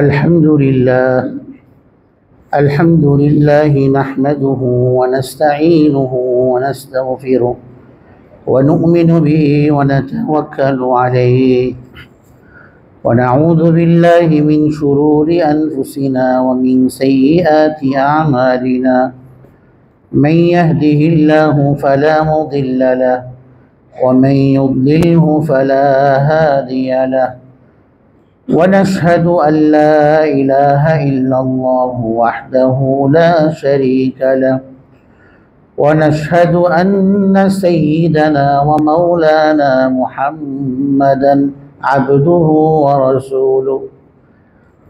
الحمد لله. الحمد لله نحمده ونستعينه ونستغفره ونؤمن به ونتوكل عليه ونعوذ بالله من شرور أنفسنا ومن سيئات أعمالنا. من يهده الله فلا مضل له ومن يضلله فلا هادي له. ونشهد أن لا إله إلا الله وحده لا شريك له. ونشهد أن سيدنا ومولانا محمدا عبده ورسوله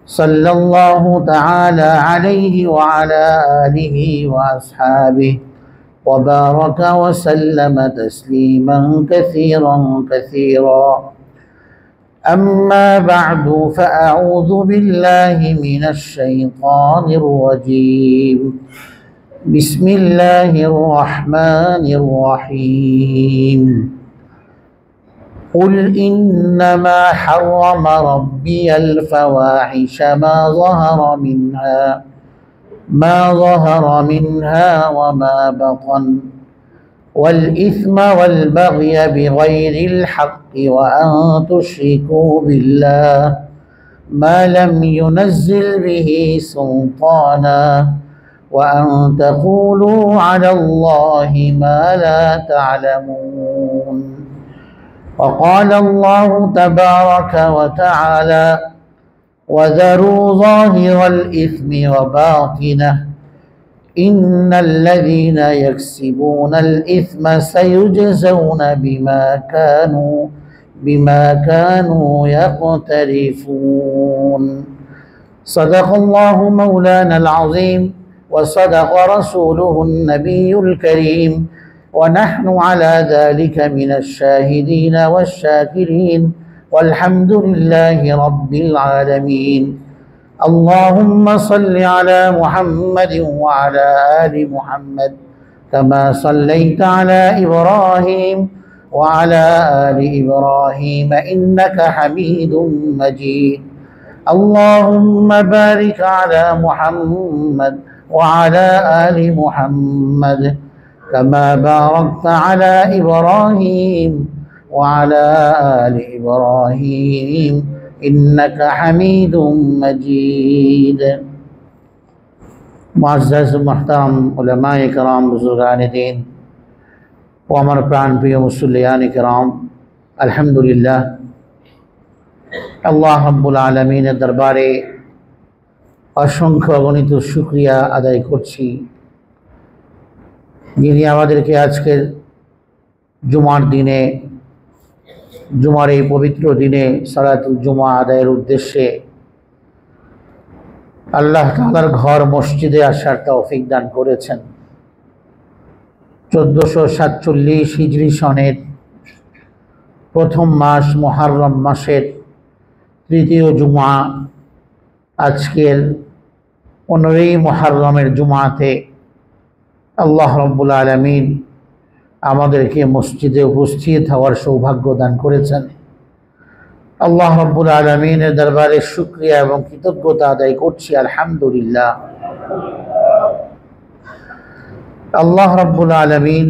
صلى الله تعالى عليه وعلى آله وأصحابه وبارك وسلم تسليما كثيرا كثيرا. أما بعد فأعوذ بالله من الشيطان الرجيم. بسم الله الرحمن الرحيم. قل إنما حرم ربي الفواحش ما ظهر منها وما بطن والإثم والبغي بغير الحق وأن تشركوا بالله ما لم ينزل به سلطانا وأن تقولوا على الله ما لا تعلمون. وقال الله تبارك وتعالى: وذروا ظاهر الإثم وباطنه إن الذين يكسبون الإثم سيجزون بما كانوا يقترفون. صدق الله مولانا العظيم وصدق رسوله النبي الكريم ونحن على ذلك من الشاهدين والشاكرين والحمد لله رب العالمين. اللهم صل على محمد وعلى آل محمد كما صليت على إبراهيم وعلى آل إبراهيم إنك حميد مجيد. اللهم بارك على محمد وعلى آل محمد كما باركت على إبراهيم وعلى آل إبراهيم إنك حميد مجيد. मुअज़्ज़ज़ मुहतरम उलमाए किराम बुज़ुर्गान दीन व अमर प्राण प्रिय मुसल्लियान किराम, अल्हम्दुलिल्लाह আল্লাহ রাব্বুল আলামিনের দরবারে অসংখ্য অগণিত শুকরিয়া আদায় করছি, যিনি আমাদেরকে আজকের জুমার দিনে, জুমার এই পবিত্র দিনে সালাতুল জুমা আদায়ের উদ্দেশ্যে আল্লাহ তাআলার ঘর মসজিদে আসার তৌফিক দান করেছেন। 1447 হিজরি সনের প্রথম মাস মুহররম মাসের তৃতীয় জুমা, আজকের 15ই মুহররমের জুমাতে আল্লাহ রাব্বুল আলামিন আমাদেরকে মসজিদে উপস্থিত হওয়ার সৌভাগ্য দান করেছেন। আল্লাহ রাব্বুল আলামিনের দরবারে শুকরিয়া এবং কৃতজ্ঞতা আদায় করছি, আলহামদুলিল্লাহ। আল্লাহ রাব্বুল আলামিন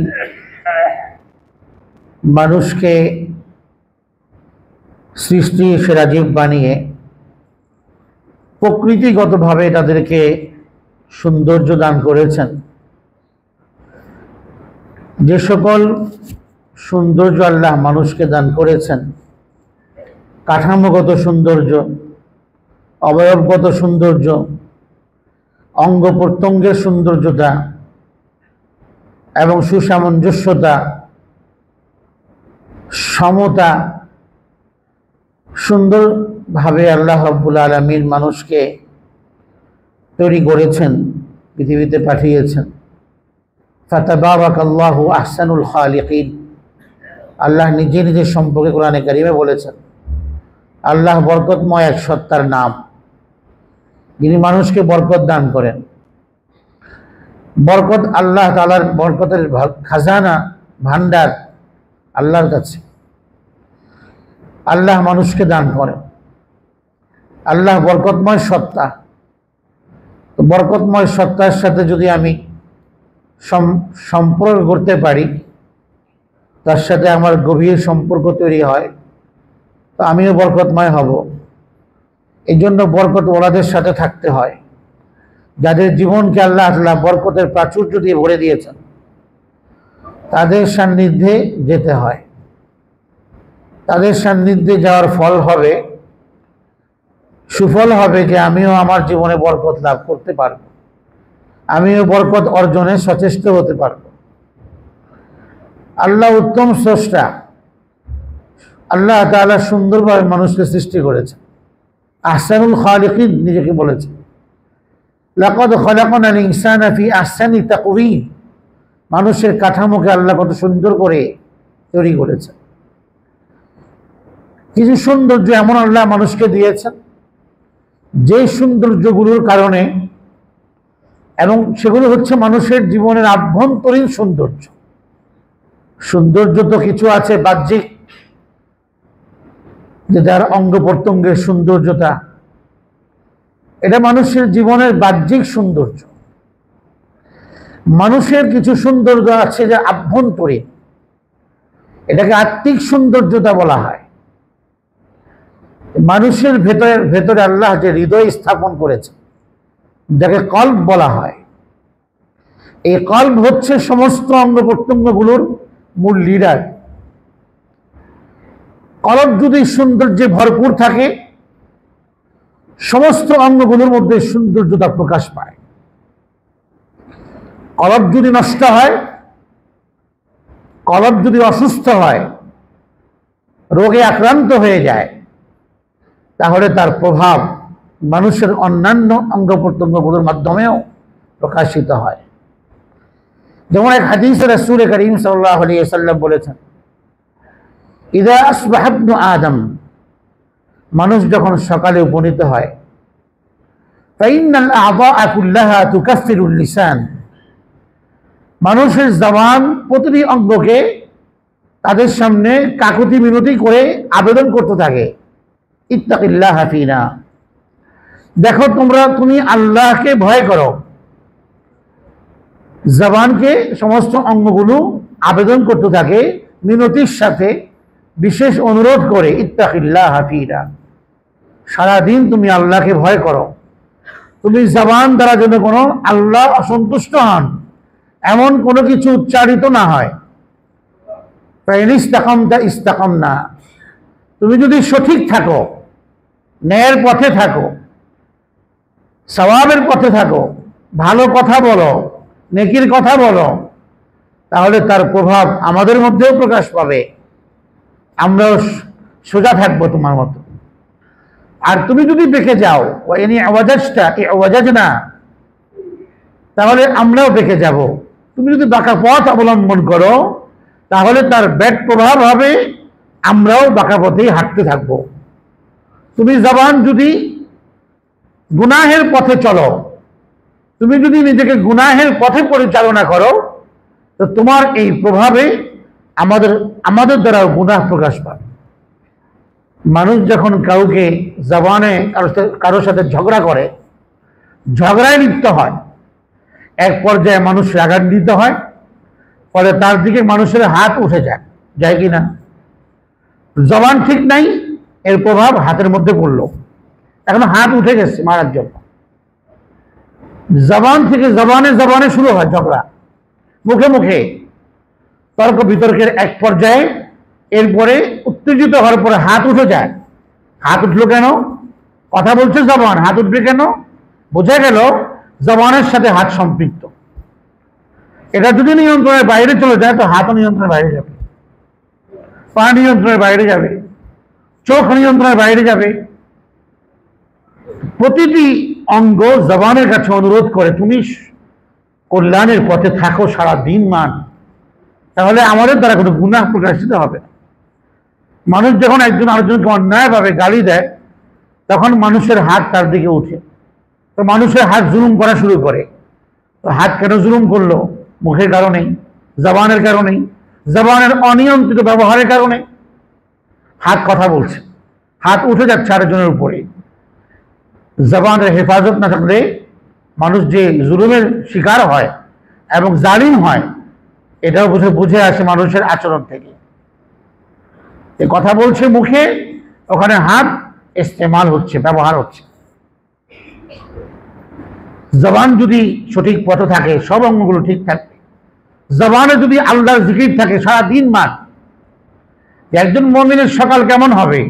মানুষকে সৃষ্টি সেরা জীব বানিয়ে প্রকৃতিগতভাবে তাদেরকে সৌন্দর্য দান করেছেন। যে সকল সৌন্দর্য আল্লাহ মানুষকে দান করেছেন, কাঠামোগত সৌন্দর্য, অবয়বগত সৌন্দর্য, অঙ্গ প্রত্যঙ্গের সৌন্দর্যতা এবং সুসামঞ্জস্যতা, সমতা, সুন্দরভাবে আল্লাহ রাব্বুল আলামিন মানুষকে তৈরি করেছেন, পৃথিবীতে পাঠিয়েছেন। ফাতাবারাকাল্লাহু আহসানুল খালিকিন। আল্লাহ নিজে নিজের সম্পর্কে কোরআনে কারিমে বলেছেন, আল্লাহ বরকতময় এক সত্তার নাম, যিনি মানুষকে বরকত দান করেন। বরকত আল্লাহ তাআলার, বরকতের খাজানা ভান্ডার আল্লাহর কাছে। আল্লাহ মানুষকে দান করেন। আল্লাহ বরকতময় সত্তা। তো বরকতময় সত্তার সাথে যদি আমি সম্পর্ক করতে পারি, তার সাথে আমার গভীর সম্পর্ক তৈরি হয়, তো আমিও বরকতময় হব। এই জন্য বরকত ওলাদের সাথে থাকতে হয়, যাদের জীবনকে আল্লাহ তাআলা বরকতের প্রাচুর্য দিয়ে ভরে দিয়েছেন, তাদের সান্নিধ্যে যেতে হয়। তাদের সান্নিধ্যে যাওয়ার ফল হবে, সুফল হবে যে আমিও আমার জীবনে বরকত লাভ করতে পারব, আমিও বরকত অর্জনে সচেষ্ট হতে পারব। আল্লাহ উত্তম স্রষ্টা। আল্লাহ তাআলা সুন্দরভাবে মানুষকে সৃষ্টি করেছেন। আহসানুল খালিকিন নিজেকে বলেছেন, লাকাদ খালাকনাল ইনসানা ফি আহসানি তাকওয়িম। মানুষের কাঠামোকে আল্লাহ কত সুন্দর করে তৈরি করেছেন। কিছু সৌন্দর্য এমন আল্লাহ মানুষকে দিয়েছেন, যে সৌন্দর্যগুলোর কারণে, এবং সেগুলো হচ্ছে মানুষের জীবনের আভ্যন্তরীণ সৌন্দর্য। সৌন্দর্য তো কিছু আছে বাহ্যিক, যে যার অঙ্গ প্রত্যঙ্গের সৌন্দর্যতা, এটা মানুষের জীবনের বাহ্যিক সৌন্দর্য। মানুষের কিছু সৌন্দর্য আছে যা আভ্যন্তরীণ, এটাকে আত্মিক সৌন্দর্যতা বলা হয়। মানুষের ভেতরে আল্লাহ যে হৃদয় স্থাপন করেছে, যাকে কলব বলা হয়, এই কলব হচ্ছে সমস্ত অঙ্গ প্রত্যঙ্গগুলোর মূল লিডার। কলব যদি সৌন্দর্যে ভরপুর থাকে, সমস্ত অঙ্গগুলোর মধ্যে সৌন্দর্যতা প্রকাশ পায়। কলব যদি নষ্ট হয়, কলব যদি অসুস্থ হয়, রোগে আক্রান্ত হয়ে যায়, তাহলে তার প্রভাব মানুষের অন্যান্য অঙ্গ প্রত্যঙ্গগুলোর মাধ্যমেও প্রকাশিত হয়। যেমন এক হাদিসে রাসূল করিম সাল্লাল্লাহু আলাইহি ওয়াসাল্লাম বলেছেন, ইযা আসবাহা ইবনু আদম, মানুষ যখন সকালে উপনীত হয়, ফাইন্নাল আ'যা কুল্লাহা তুকাফিরুল লিসান, মানুষের জবান প্রতিটি অঙ্গকে তাদের সামনে কাকুতি মিনতি করে আবেদন করতে থাকে, ইত্তাকিল্লাহা ফিনা, দেখো তুমি আল্লাহকে ভয় করো। জবানকে সমস্ত অঙ্গগুলো আবেদন করতে থাকে মিনতির সাথে, বিশেষ অনুরোধ করে, ইত্তাকিল্লাহা ফিনা, সারাদিন তুমি আল্লাহকে ভয় করো। তুমি জবান দ্বারা যেন কোনো আল্লাহ অসন্তুষ্ট হন এমন কোনো কিছু উচ্চারিত না হয়। ফাইন ইস্তাকামতা ইস্তাকামনা, তুমি যদি সঠিক থাকো, ন্যায়ের পথে থাকো, সওয়াবের পথে থাকো, ভালো কথা বলো, নেকির কথা বলো, তাহলে তার প্রভাব আমাদের মধ্যেও প্রকাশ পাবে, আমরাও সোজা থাকবো তোমার মতো। আর তুমি যদি বেঁকে যাও, তাহলে আমরাও বেঁকে যাব। তুমি যদি বাঁকা পথ অবলম্বন করো, তাহলে তার ব্যাড প্রভাব হবে, আমরাও বাঁকা পথেই হাঁটতে থাকব। তুমি জবান যদি গুনাহের পথে চলো, তুমি যদি নিজেকে গুনাহের পথে পরিচালনা করো, তো তোমার এই প্রভাবে আমাদের দ্বারাও গুনাহ প্রকাশ পাবে। মানুষ যখন কাউকে জবানে কারোর সাথে ঝগড়া করে, ঝগড়ায় লিপ্ত হয়, এক পর্যায়ে মানুষ রাগান্বিত হয়, ফলে তার দিকে মানুষের হাত উঠে যায় কিনা? জবান ঠিক নাই, এর প্রভাব হাতের মধ্যে পড়লো, এখন হাত উঠে গেছে মারার জন্য। জবান থেকে জবানে শুরু হয় ঝগড়া, মুখে মুখে তর্ক বিতর্কের এক পর্যায়ে, এরপরে উত্তেজিত হওয়ার পরে হাত উঠে যায়। হাত উঠলো কেন? কথা বলছে জবান, হাত উঠবে কেন? বোঝা গেল জবানের সাথে হাত সম্পৃক্ত। এটা যদি নিয়ন্ত্রণের বাইরে চলে যায়, তো হাতও নিয়ন্ত্রণের বাইরে যাবে, পা নিয়ন্ত্রণের বাইরে যাবে, চোখ নিয়ন্ত্রণের বাইরে যাবে। প্রতিটি অঙ্গ জবানের কাছে অনুরোধ করে, তুমি কল্যাণের পথে থাকো সারা দিন মান, তাহলে আমাদের দ্বারা কোনো গুনাহ প্রকাশিত হবে না। মানুষ যখন একজন আরেকজনকে অন্যায়ভাবে গালি দেয়, তখন মানুষের হাত তার দিকে উঠে, তো মানুষের হাত জুলুম করা শুরু করে। তো হাত কেন জুলুম করলো? মুখের কারণেই, জবানের কারণেই, জবানের অনিয়ন্ত্রিত ব্যবহারের কারণে। হাত কথা বলছে, হাত উঠে যাচ্ছে আরেকজনের উপরে। জবানের হেফাজত না থাকলে মানুষ যে জুলুমের শিকার হয় এবং জালিম হয়, এটাও বুঝে আসে মানুষের আচরণ থেকে। এই কথা বলছে মুখে, ওখানে হাত ইস্তেমাল হচ্ছে, ব্যবহার হচ্ছে। জবান যদি সঠিক পথে থাকে, সব অঙ্গগুলো ঠিক থাকে। জবানে যদি আল্লাহর জিকির থাকে সারা দিন মান, একজন মুমিনের সকাল কেমন হবে,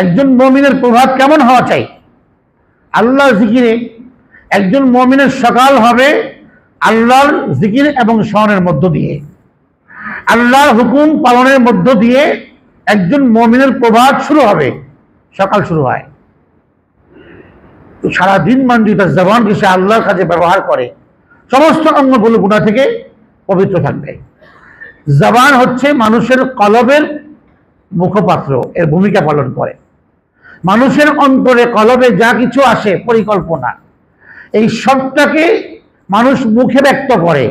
একজন মুমিনের প্রভাত কেমন হওয়া চাই। আল্লাহর জিকিরে একজন মুমিনের সকাল হবে আল্লাহর জিকির এবং স্মরণের মধ্য দিয়ে, আল্লাহর হুকুম পালনের মধ্য দিয়ে একজন মুমিনের প্রভাত শুরু হবে, সকাল শুরু হয়। সারাদিন মান যদি তার জবানকে সে আল্লাহর কাজে ব্যবহার করে, সমস্ত অঙ্গগুলো গুনাহ থেকে পবিত্র থাকবে। জবান হচ্ছে মানুষের কলবের মুখপাত্র, এর ভূমিকা পালন করে। মানুষের অন্তরে কলবে যা কিছু আসে, পরিকল্পনা, এই সবটাকে মানুষ মুখে ব্যক্ত করে,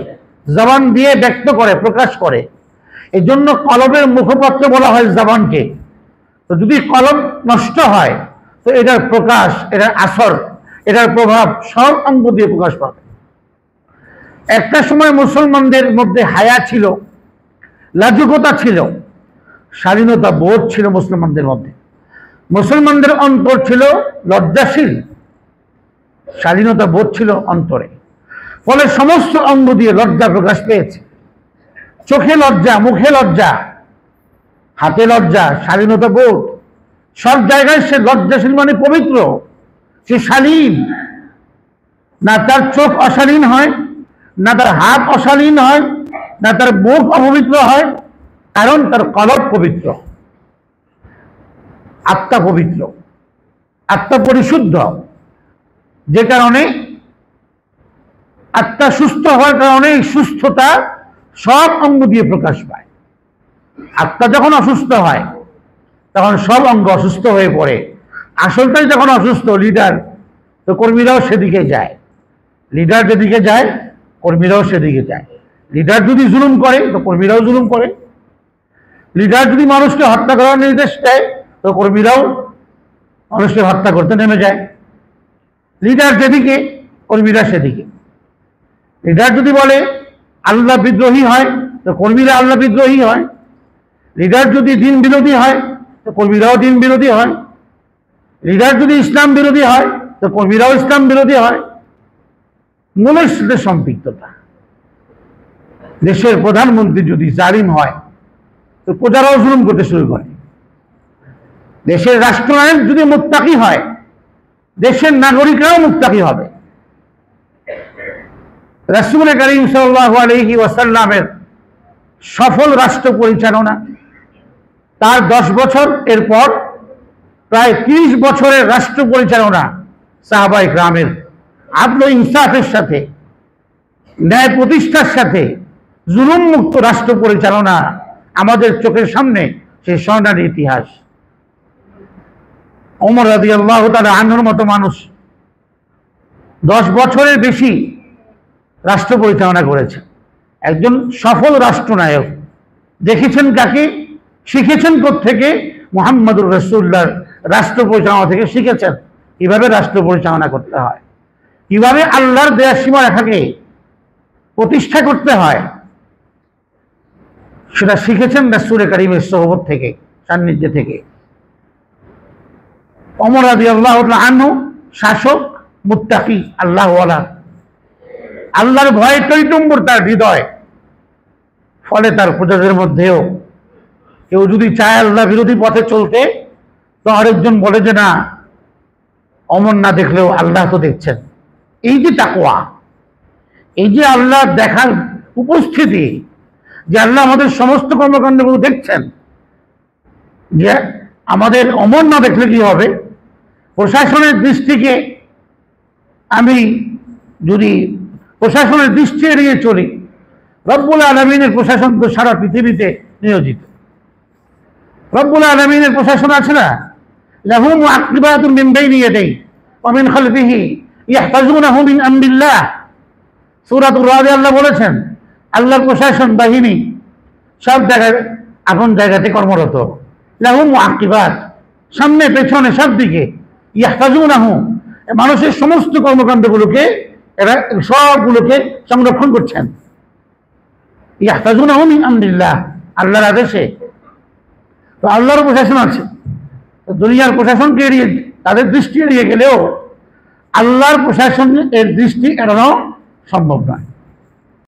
জবান দিয়ে ব্যক্ত করে, প্রকাশ করে। এই জন্য কলবের মুখপাত্র বলা হয় জবানকে। তো যদি কলব নষ্ট হয়, তো এটার প্রকাশ, এটার আসর, এটার প্রভাব সব অঙ্গ দিয়ে প্রকাশ পাবে। একটা সময় মুসলমানদের মধ্যে হায়া ছিল, লাজুকতা ছিল, স্বাধীনতা বোধ ছিল মুসলমানদের মধ্যে। মুসলমানদের অন্তর ছিল লজ্জাশীল, স্বাধীনতা বোধ ছিল অন্তরে। ফলে সমস্ত অঙ্গ দিয়ে লজ্জা প্রকাশ পেয়েছে। চোখে লজ্জা, মুখে লজ্জা, হাতে লজ্জা, স্বাধীনতা বোধ, সব জায়গায় সে লজ্জাশীল, মানে পবিত্র, সে শালীন। না তার চোখ অশালীন হয়, না তার হাত অশালীন হয়, না তার মুখ অপবিত্র হয়, কারণ তার কলব পবিত্র, আত্মা পবিত্র, আত্মা পরিশুদ্ধ। যে কারণে আত্মা সুস্থ হওয়ার কারণে সুস্থতা সব অঙ্গ দিয়ে প্রকাশ পায়। আত্মা যখন অসুস্থ হয় তখন সব অঙ্গ অসুস্থ হয়ে পড়ে। আসলটাই যখন অসুস্থ, লিডার, তো কর্মীরাও সেদিকে যায়। লিডার যেদিকে যায় কর্মীরাও সেদিকে যায়। লিডার যদি জুলুম করে তো কর্মীরাও জুলুম করে। লিডার যদি মানুষকে হত্যা করার নির্দেশ দেয় তো কর্মীরাও মানুষকে হত্যা করতে নেমে যায়। লিডার যেদিকে কর্মীরা সেদিকে। লিডার যদি বলে আল্লাহ বিদ্রোহী হয় তো কর্মীরা আল্লাহ বিদ্রোহী হয়। লিডার যদি দিন বিরোধী হয় তো কর্মীরাও দিন বিরোধী হয়। লিডার যদি ইসলাম বিরোধী হয় তো কর্মীরাও ইসলাম বিরোধী হয়। মূলের সাথে সম্পৃক্ততা। দেশের প্রধানমন্ত্রী যদি জালিম হয় তো প্রজারাও জুলুম করতে শুরু করে। দেশের রাষ্ট্রনায়ক যদি মুত্তাকি হয়, দেশের নাগরিকরাও মুত্তাকি হবে। রাসূল করিম সাল্লাল্লাহু আলাইহি ওয়াসাল্লামের সফল রাষ্ট্র পরিচালনা, তার 10 বছর, এরপর প্রায় 30 বছরের রাষ্ট্র পরিচালনা সাহাবায়ে কেরামের আদল ও ইনসাফের সাথে, ন্যায় প্রতিষ্ঠার সাথে জুলুম মুক্ত রাষ্ট্র পরিচালনা আমাদের চোখের সামনে সেই স্বর্ণালী ইতিহাস। ওমর রাদিয়াল্লাহু তাআলা আনহুর মতো মানুষ 10 বছরের বেশি রাষ্ট্র পরিচালনা করেছে। একজন সফল রাষ্ট্রনায়ক। দেখেছেন কাকে, শিখেছেন কোত্থেকে? মুহাম্মদুর রাসূলুল্লাহর রাষ্ট্র পরিচালনা থেকে শিখেছেন কিভাবে রাষ্ট্র পরিচালনা করতে হয়, কিভাবে আল্লাহর দেয়া সীমারেখাকে প্রতিষ্ঠা করতে হয়, সেটা শিখেছেন রাসূল করিমের সোহবত থেকে, সান্নিধ্য থেকে। ওমর রাদিয়াল্লাহু তাআলা আনহু শাসক, মুত্তাকি, আল্লাহওয়ালা, আল্লাহর ভয়ে টইটুম্বুর তার হৃদয়। ফলে তার প্রজাদের মধ্যেও কেউ যদি চায় আল্লাহ বিরোধী পথে চলতে, তো আরেকজন বলে যে না, অমর না দেখলেও আল্লাহ তো দেখছেন। এই যে তাকওয়া, এই যে আল্লাহ দেখার উপস্থিতি, যে আল্লাহ আমাদের সমস্ত কর্মকাণ্ডগুলো দেখছেন, যে আমাদের অমর না দেখলে কি হবে? প্রশাসনের দৃষ্টিকে আমি যদি প্রশাসনের দৃষ্টি এড়িয়ে চলি, রব্বুল আলামিনের প্রশাসন তো সারা পৃথিবীতে নিয়োজিত। রব্বুল আলামিনের প্রশাসন আছে না, লাহু মুআক্কিবাতুম মিন বাইনি ইয়াদাইহি ওয়া মিন খালফিহি ইয়াহফাজুনাহু মিন আমরিল্লাহ। সূরাতুর রাদ আল্লাহ বলেছেন আল্লাহর প্রশাসন বাহিনী সব জায়গায় আপন জায়গাতে কর্মরত। লাহু মুআক্কিবাত, সামনে পেছনে সব দিকে, ইয়াহফাজুনাহু, মানুষের সমস্ত কর্মকাণ্ডগুলোকে এরা সবগুলোকে সংরক্ষণ করছেন। ইয়াহফাজুনাহু মিন আমরিল্লাহ, আল্লাহর আদেশে। তো আল্লাহর প্রশাসন আছে, তো দুনিয়ার প্রশাসনকে এড়িয়ে, তাদের দৃষ্টি এড়িয়ে গেলেও আল্লাহর প্রশাসন এর দৃষ্টি এড়ানো সম্ভব নয়।